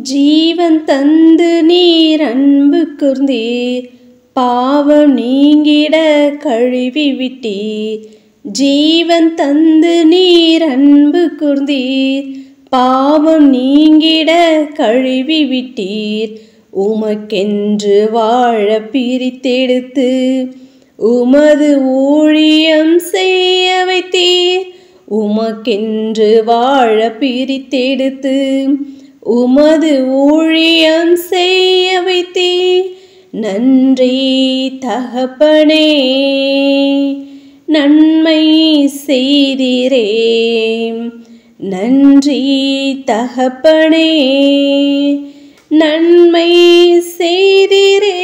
ஜீவன் தந்து நீர் அன்பு கூர்ந்தீர், பாவம் நீங்கிட கழுவி விட்டீர். ஜீவன் தந்து நீர் அன்பு கூர்ந்தீர், பாவம் நீங்கிட கழுவி விட்டீர். உமக்கென்று வாழ பிரித்தெடுத்து உமது ஊழியம் செய்ய வைத்தீர். உமக்கென்று வாழ பிரித்தெடுத்து உமது ஊழியம் செய்ய வைத்தீர். நன்றி தகப்பனே, நன்மை செய்தீரே. நன்றி தகப்பனே, நன்மை செய்தீரே.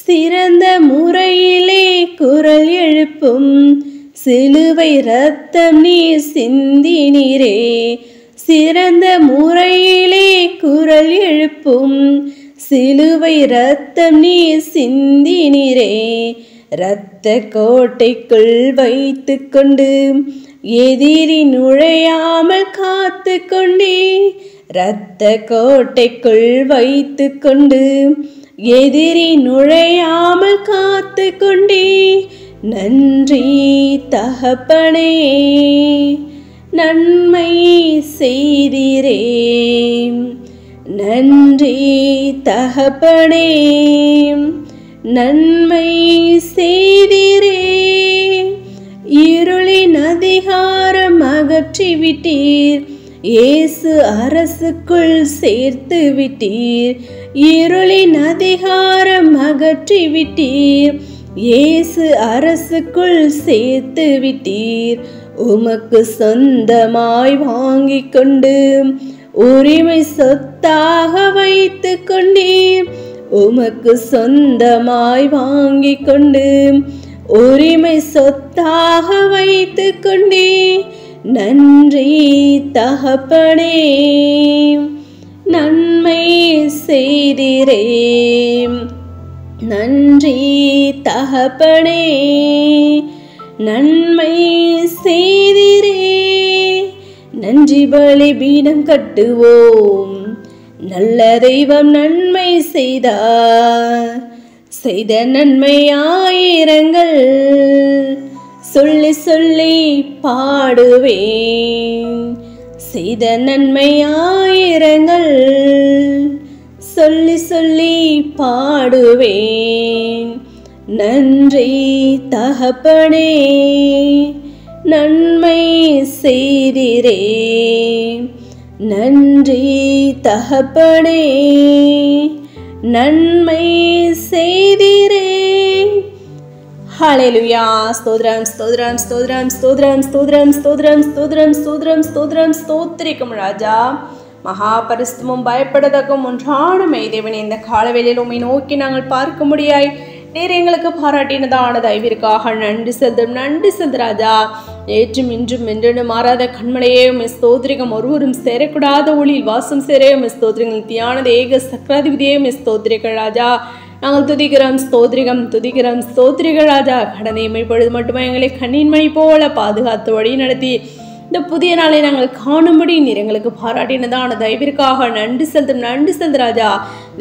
சிறந்த முறையிலே குரல் எழுப்பும் சிலுவை இரத்தம் நீர் சிந்தினீரே. சிறந்த முறையிலே குரல் எழுப்பும் சிலுவை இரத்தம் நீர் சிந்தினீரே. இரத்த கோட்டைக்குள் வைத்து கொண்டு எதிரி நுழையாமல் காத்து கொண்டே. இரத்த கோட்டைக்குள் வைத்து கொண்டு எதிரி நுழையாமல் காத்து கொண்டே. நன்றி தகப்பனே, நன்மை செய்தீரே. நன்றி தகப்பனே, நன்மை செய்தீரே. இருளின் அதிகாரம் அகற்றிவிட்டீர், இயேசு அரசுக்குள் சேர்த்து விட்டீர். இருளின் அதிகாரம் அகற்றிவிட்டீர், இயேசு அரசுக்குள் சேர்த்து விட்டீர். உமக்கு சொந்தமாய் வாங்கி கொண்டு உரிமை சொத்தாக வைத்து கொண்டீர். உமக்கு சொந்தமாய் வாங்கி கொண்டு உரிமை சொத்தாக வைத்து கொண்டீர். நன்றி தகப்பனே, நன்மை செய்தீரே. நன்றி தகப்பனே, நன்மை செய்தீரே. நன்றி பலி பீடம் கட்டுவோம், நல்ல தெய்வம் நன்மை செய்தார். செய்த நன்மை ஆயிரங்கள் சொல்லி சொல்லி பாடுவேன். செய்த நன்மை ஆயிரங்கள் சொல்லி சொல்லி பாடுவேன். நன்றி தகப்பனே, நன்மை செய்தீரே. நன்றி தகப்பனே, நன்மை செய்தீரே. ஹல்லேலூயா. ஸ்தோத்திரம் ஸ்தோத்திரம் ஸ்தோத்திரம் ஸ்தோத்திரம் ஸ்தோத்திரம் ஸ்தோத்திரம் ஸ்தோத்திரம் ஸ்தோத்திரம் ஸ்தோத்திரம் ஸ்தோத்திரிக்கும் ராஜா. மகா பரிசுத்தமும் பயப்படத்தக்கும் ஒன்றான மெய்தேவனே, இந்த காலவேளையில் உம்மை நோக்கி நாங்கள் பார்க்க முடியாய் நீர் எங்களுக்கு பாராட்டினதான தயவிற்காக நன்றி செலுத்தும். நன்றி செலுத்து ராஜா. ஏற்றும் இன்றும் என்றென்று மாறாத கண்மலையே உம்மை ஸ்தோத்திரிகம். ஒருவரும் சேரக்கூடாத ஒளியில் வாசம் சேரே உம்மை ஸ்தோத்திரங்கள். தியானத ஏக சக்கராதிபதியே உம்மை ஸ்தோத்திரிகள் ராஜா. நாங்கள் துதிக்கிறோம், ஸ்தோத்திரிகம், துதிக்கிறோம், ஸ்தோத்திரிகள் ராஜா. கடனை இப்பொழுது மட்டுமே எங்களை கண்ணின் மணி போல பாதுகாத்து வழி நடத்தி இந்த புதிய நாளை நாங்கள் காணும்படி நீர் எங்களுக்கு பாராட்டினதான தயவிற்காக நன்றி செலுத்தும். நன்றி செலுத்து ராஜா.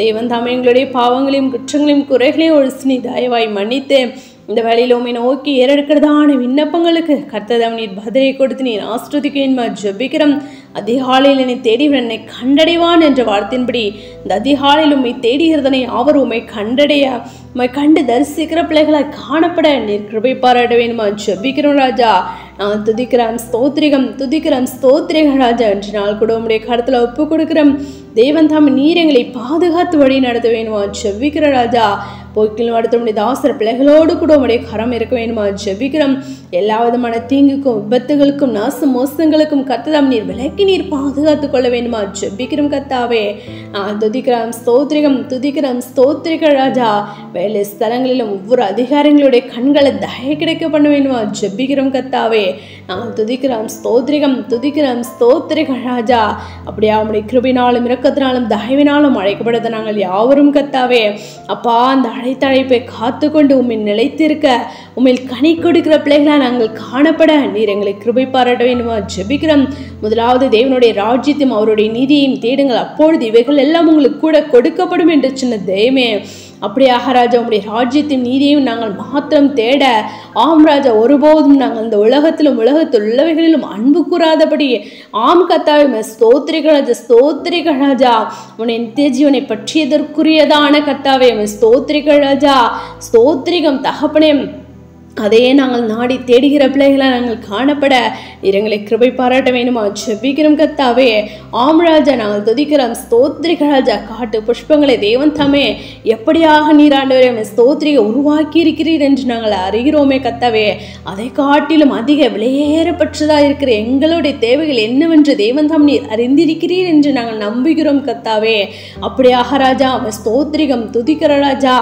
தேவன் தாமே எங்களுடைய பாவங்களையும் குற்றங்களையும் குறைகளையும் ஒழிச்சு தயவாய் மன்னித்து இந்த வேலையில் உம்மை நோக்கி ஏறெடுக்கிறதான விண்ணப்பங்களுக்கு கர்த்தர் நீர் பதிலை கொடுத்து நீர் ஆஸ்ருதிக்க ஜெபிக்கிறோம். அதிகாலையில் என்னை தேடி என்னை கண்டடைவான் என்ற வார்த்தையின்படி இந்த அதிகாலையில் உம்மை தேடுகிறதனை அவர் உம்மை கண்டடைய உம்மை கண்டு தரிசிக்கிற பிள்ளைகளாய் காணப்பட நீர் கிருபை பாராட்ட வேணுமா ஜெபிக்கிறோம் ராஜா. நான் துதிக்கிறேன், ஸ்தோத்திரிகம், துதிக்கிறேன், ஸ்தோத்திரிகம் ராஜா. இன்று நாள் கூட உம்முடைய கருத்தில் ஒப்பு கொடுக்கிறோம். தேவன் தாம் நீர் எங்களை பாதுகாத்து வழி நடத்த வேணுமா ஜெபிக்கிற ராஜா. போக்கிலும் அடுத்த உடைய தாசர் பிள்ளைகளோடு கூட உடைய கரம் இருக்க வேணுமா ஜெபிக்கிறோம். எல்லா விதமான தீங்குக்கும் விபத்துகளுக்கும் நாச மோசங்களுக்கும் கர்த்ததாம் நீர் விலக்கி நீர் பாதுகாத்து கொள்ள வேணுமா ஜெபிக்கிறோம் கர்த்தாவே. துதிக்கிறோம், ஸ்தோத்திரிகம், துதிக்கிறோம், ஸ்தோத்திரிகள் ராஜா. வேலை ஸ்தலங்களிலும் ஒவ்வொரு அதிகாரிகளுடைய கண்களை தய கிடைக்க பண்ண வேணுமா ஜெபிக்கிறோம் கர்த்தாவே. துதிக்கிறோம், ஸ்தோத்திரிகம், துதிக்கிறோம், ஸ்தோத்திரிகள் ராஜா. அப்படியே அவனுடைய கிருபினாலும் இரக்கத்தினாலும் தயவினாலும் அழைக்கப்படுத்த நாங்கள் யாவரும் கர்த்தாவே. அப்பா, அந்த அழைத்தழைப்பை காத்து கொண்டு உம்மில் நிலைத்திருக்க உம்மில் கனி கொடுக்கிற பிள்ளைகளா நாங்கள் காணப்பட நீர் எங்களை கிருபை பாராட்ட வேண்டுமா ஜெபிக்கிறோம். முதலாவது தேவனுடைய ராஜ்யத்தையும் அவருடைய நீதியையும் தேடுங்கள், அப்பொழுது இவைகள் எல்லாம் உங்களுக்கு கூட கொடுக்கப்படும் என்று சொன்ன தெய்வமே. அப்படியாக ராஜா உங்களுடைய ராஜ்யத்தின் நீதியையும் நாங்கள் மாத்திரம் தேட ஆம் ராஜா ஒருபோதும் நாங்கள் இந்த உலகத்திலும் உலகத்தில் உள்ளவைகளிலும் அன்பு கூறாதபடி ஆம் கத்தாவே ஸ்தோத்திரிகள் ராஜா ஸ்தோத்திரிகள் ராஜா உன்னை நித்திய ஜீவனை பற்றியதற்குரியதான கத்தாவே ஸ்தோத்திரிகள் ராஜா ஸ்தோத்திரிகம் தகப்பனே. அதையே நாங்கள் நாடி தேடுகிற பிள்ளைகளை நாங்கள் காணப்பட எங்களை கிருபை பாராட்ட வேணுமா ஜெபிக்கிறோம் கத்தாவே. ஆம் ராஜா நாங்கள் துதிக்கிறோம் ஸ்தோத்திரிகள் ராஜா. காட்டு புஷ்பங்களை தேவன் தாமே எப்படியாக நீராண்டவரே ஸ்தோத்திரிக உருவாக்கி இருக்கிறீர் என்று நாங்கள் அறிகிறோமே கத்தாவே. அதை காட்டிலும் அதிக விலையேறப்பட்டதாக இருக்கிற எங்களுடைய தேவைகள் என்னவென்று தேவன் தாம் நீர் அறிந்திருக்கிறீர் என்று நாங்கள் நம்புகிறோம் கத்தாவே. அப்படியாக ராஜா ஸ்தோத்திரிகம் துதிக்கிற ராஜா.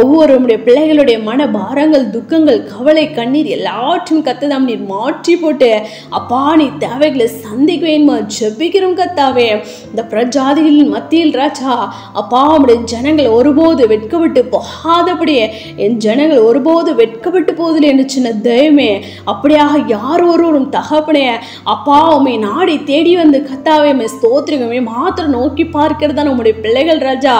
ஒவ்வொரு பிள்ளைகளுடைய மன பாரங்கள் துக்கங்கள் கவலை கண்ணீர் எல்லாற்றையும் கத்ததாம் நீர் மாற்றி போட்டு அப்பா நீ தேவைகளை சந்திக்க வேணுமா ஜெபிக்கிறோம் கத்தாவே. இந்த பிரஜாதிகளின் மத்தியில் ராஜா அப்பா உம்முடைய ஜனங்கள் ஒருபோது வெட்கப்பட்டு போகாதபடியே என் ஜனங்கள் ஒருபோது வெட்கப்பட்டு போதில்லை என்று சின்ன தெய்வமே. அப்படியாக யார் ஒருவரும் தகப்பனே அப்பா உம்மை நாடி தேடி வந்து கத்தாவே ஸ்தோத்திரிகமே மாத்திரம் நோக்கி பார்க்கிறதான உம்முடைய பிள்ளைகள் ராஜா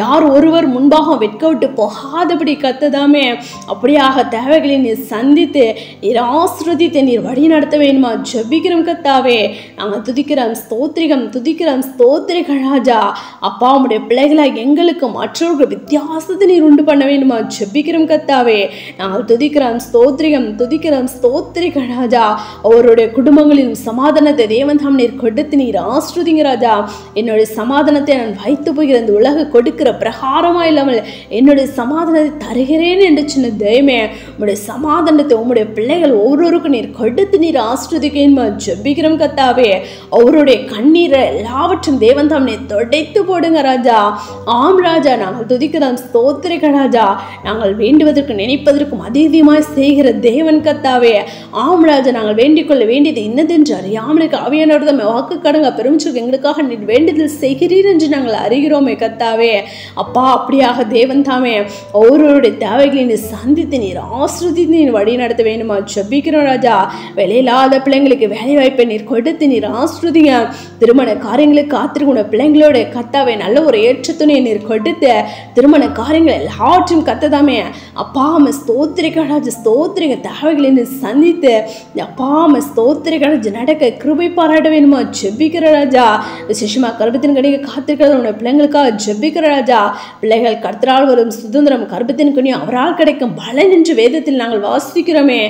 யார் ஒருவர் முன்பாக வெட்கப்பட்டு போகாதபடி கத்ததாமே. அப்படியாக தேவைகளை நீர் சந்தித்து நீர் ஆசீர்வதித்து நீர் வழி நடத்த வேணுமா ஜெபிக்கிறோம் கத்தாவே. நாங்கள் துதிக்கிறோம் ஸ்தோத்திரிகம் துதிக்கிறோம் ஸ்தோத்திரிகள் ராஜா. அப்பா உம்முடைய பிள்ளைகளாக எங்களுக்கு மற்றவர்கள் வித்தியாசத்தை நீர் உண்டு பண்ண வேணுமா ஜெபிக்கிறோம் கத்தாவே. நாங்கள் துதிக்கிறோம் ஸ்தோத்திரிகம் துதிக்கிறோம் ஸ்தோத்திரிகள் ராஜா. அவருடைய குடும்பங்களிலும் சமாதானத்தை தேவன் தாம் நீர் கொடுத்து நீர் ஆசீர்வதிங்க ராஜா. என்னுடைய சமாதானத்தை நான் வைத்து போகிற இந்த உலக கொடுக்கிற பிரகாரமா இல்லாமல் என்னுடைய சமாதானத்தை தருகிறேன் என்று சின்ன தெய்வமே. உம்முடைய சமாதானத்தை உம்முடைய பிள்ளைகள் ஒவ்வொருவருக்கும் நீர் கொடுத்து நீர் ஆசீர்வதிக்க ஜெபிக்கிறோம் கத்தாவே. அவருடைய கண்ணீரை எல்லாவற்றும் தேவன் தாம் நீர் தொடைத்து போடுங்க ராஜா. ஆம் ராஜா நாங்கள் துதிக்கிறோம் ஸ்தோத்திரிகள் ராஜா. நாங்கள் வேண்டுவதற்கு நினைப்பதற்கும் அதிகமாய் செய்கிற தேவன் கத்தாவே. ஆம் ராஜா நாங்கள் வேண்டிக் கொள்ள வேண்டியது இன்னதென்று அறியாமலுக்கு ஆவியானவர் வாக்கு கடங்க பெருமிச்சு எங்களுக்காக நீர் வேண்டுதல் செய்கிறீர் என்று நாங்கள் அறிகிறோமே கத்தாவே. அப்பா அப்படியாக தேவன் தாமே ஒவ்வொருவருடைய தேவைகளை நீர் சந்தித்து நீர் ஆசீர்வதித்து நீர் வழி நடத்த வேணுமா ஜெபிக்கிறோம் ராஜா. வேலையில்லாத பிள்ளைங்களுக்கு வேலை வாய்ப்பை நீர் கொடுத்து நீர் ஆசீர்வதிங்க. திருமண காரியங்களுக்கு காத்திருக்கிற பிள்ளைங்களோட கத்தாவே நல்ல ஒரு ஏற்றத்துணையை நீர் கொடுத்து திருமண காரியங்கள் எல்லாவற்றையும் கத்ததாமே. அப்பா ஸ்தோத்திரிகள் ராஜா ஸ்தோத்திரிக தேவைகளை நீர் சந்தித்து அப்பா ஸ்தோத்திரிகள் ராஜா நடக்க கிருபை பாராட்ட வேணுமா ஜெபிக்கிற ராஜா. விசேஷமா கர்ப்பத்தின் கனியை காத்திருக்கிறது உன்னுடைய பிள்ளைங்களுக்காக ஜெபிக்கிற ராஜா. பிள்ளைகள் கர்த்தரால் வரும் சுதந்திரம் கர்ப்பத்தின் கனி அவரால் கிடைக்கும் பலன் என்று வேதத்தில் நாங்கள் வாசிக்கிறோமே.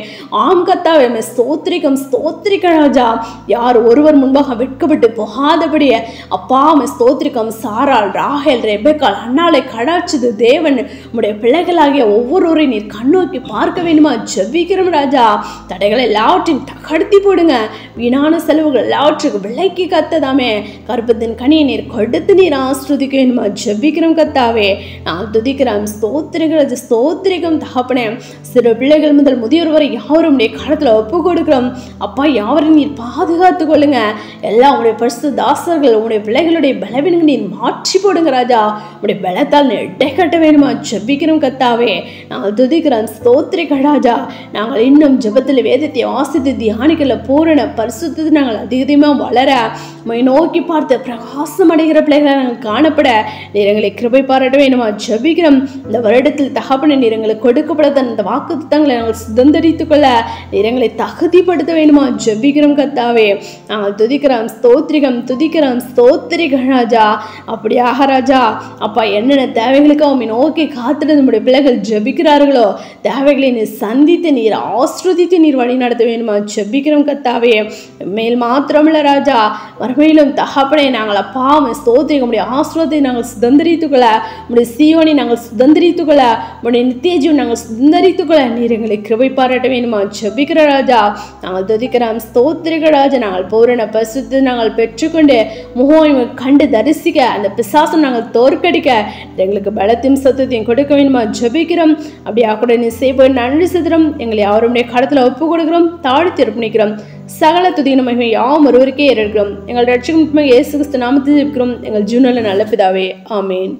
ஆம் கத்தாவே ஸ்தோத்திரிகம் ஸ்தோத்திரிகள் ராஜா. யார் ஒருவர் முன்பாக வெட்கப்பட்டு போகாதபடியே அப்பா ஸ்தோத்திரிகம் சாரால் ராகேல் ரெபெக்கால் அன்னாளை கடாட்சது தேவன் உம்முடைய பிள்ளைகளாகிய ஒவ்வொருவரையும் நீர் கண்ணோக்கி பார்க்க வேண்டுமா ஜெபிக்கிறோம் ராஜா. தடைகளை எல்லாவற்றையும் தகர்த்தி போடுங்க. வீணான செலவுகள் எல்லாவற்றுக்கும் விலைக்கு கத்ததாமே. கர்ப்பத்தின் கனியை நீர் கொடுத்து நீர் ஆசீர்வதிக்க வேண்டுமா ஜெபிக்கிறோம் கத்தாவே. நான் துதிக்கிறோம் ஸ்தோத்திரிகள் ராஜா ஸ்தோத்திரிகம் தகப்பனே. சிறு பிள்ளைகள் முதல் முதியோர் வரை யாரும் காலத்துல ஒப்பு கொடுக்கிறோம் அப்பா. யாவரையும் நீர் பாதுகாத்து கொள்ளுங்க. எல்லாம் உங்களுடைய பரிசு தாசர்கள் உங்களுடைய பிள்ளைகளுடைய பலவீனங்களை நீர் மாற்றி போடுங்க ராஜா. உங்களுடைய பலத்தால் இடை கட்ட வேணுமா ஜெபிக்கிறோம் கத்தாவே. நாங்கள் துதிக்கிறோம் ஸ்தோத்திரிகள் ராஜா. நாங்கள் இன்னும் ஜெபத்தில் வேதத்தை வாசித்து தியானிக்கல பூரண பரிசுத்தத்தை நாங்கள் அதிகமா வளர நோக்கி பார்த்து பிரகாசம் அடைகிற பிள்ளைகளை நாங்கள் காணப்பட நீர் எங்களை கிருபை பாராட்ட வேணுமா ஜெபிக்கிறோம். இந்த வருடத்தில் தகப்பன நீர் எங்களுக்கு கொடுக்கப்படாத அந்த வாக்குத்தத்தங்களை நாங்கள் சுதந்திரித்துக் கொள்ள நீர் எங்களை தகுதிப்படுத்த வேணுமா ஜெபிக்கிறோம் கத்தாவே. நாங்கள் துதிக்கிறோம் ஸ்தோத்திரிகம் துதிக்கிறோம் ஸ்தோத்திரிகள் ராஜா. அப்படியாக ராஜா அப்பா என்னென்ன தேவைகளுக்கு அவங்க நோக்கி காத்துட்டு நம்முடைய பிள்ளைகள் ஜெபிக்கிறார்களோ தேவைகளை நீர் சந்தித்து நீர் ஆசீர்வதித்து நீர் வழி நடத்த வேணுமா ஜெபிக்கிறோம் கத்தாவே. மேல் மாத்திரமில்ல ராஜா மறுமையிலும் தகப்பனே நாங்கள் அப்பா ஸ்தோத்திரிக்க முடிய ஆசீர்வாதத்தை நாங்கள் சுதந்திரித்துக் கொள்ள உடைய சீயோனை நாங்கள் சுதந்திரித்துக் கொள்ள உடைய நித்திய ஜீவன் நாங்கள் சுதந்திரித்துக் கொள்ள நீர் எங்களை கிருபை பாராட்ட வேணுமா ஜெபிக்கிற ராஜா. நாங்கள் துதிக்கிறோம் ஸ்தோத்திரிக்க ராஜா. நாங்கள் பூரண பரிசுத்தத்தை நாங்கள் பெற்றுக்கொண்டு முகம் கண்டு தரிசிக்க அந்த பிசாசம் நாங்கள் தோற்கடிக்க எங்களுக்கு பலத்தையும் சத்தத்தையும் கொடுக்க வேணுமா ஜெபிக்கிறோம். அப்படியா கூட நீ செய்ய நன்றி செலுத்துறோம். எங்களை யாருடைய கடத்துல ஒப்பு கொடுக்கிறோம் தாழ்த்தி அர்ப்பணிக்கிறோம். சகல துதியின் மகிமை யாவும் ஒருவருக்கே ஏறெடுக்கிறோம். எங்கள் ரட்சகர் இயேசு கிறிஸ்து நாமத்தில் ஜெபிக்கிறோம் எங்கள் ஜீவனில் நல்ல பிதாவே. ஆமேன்.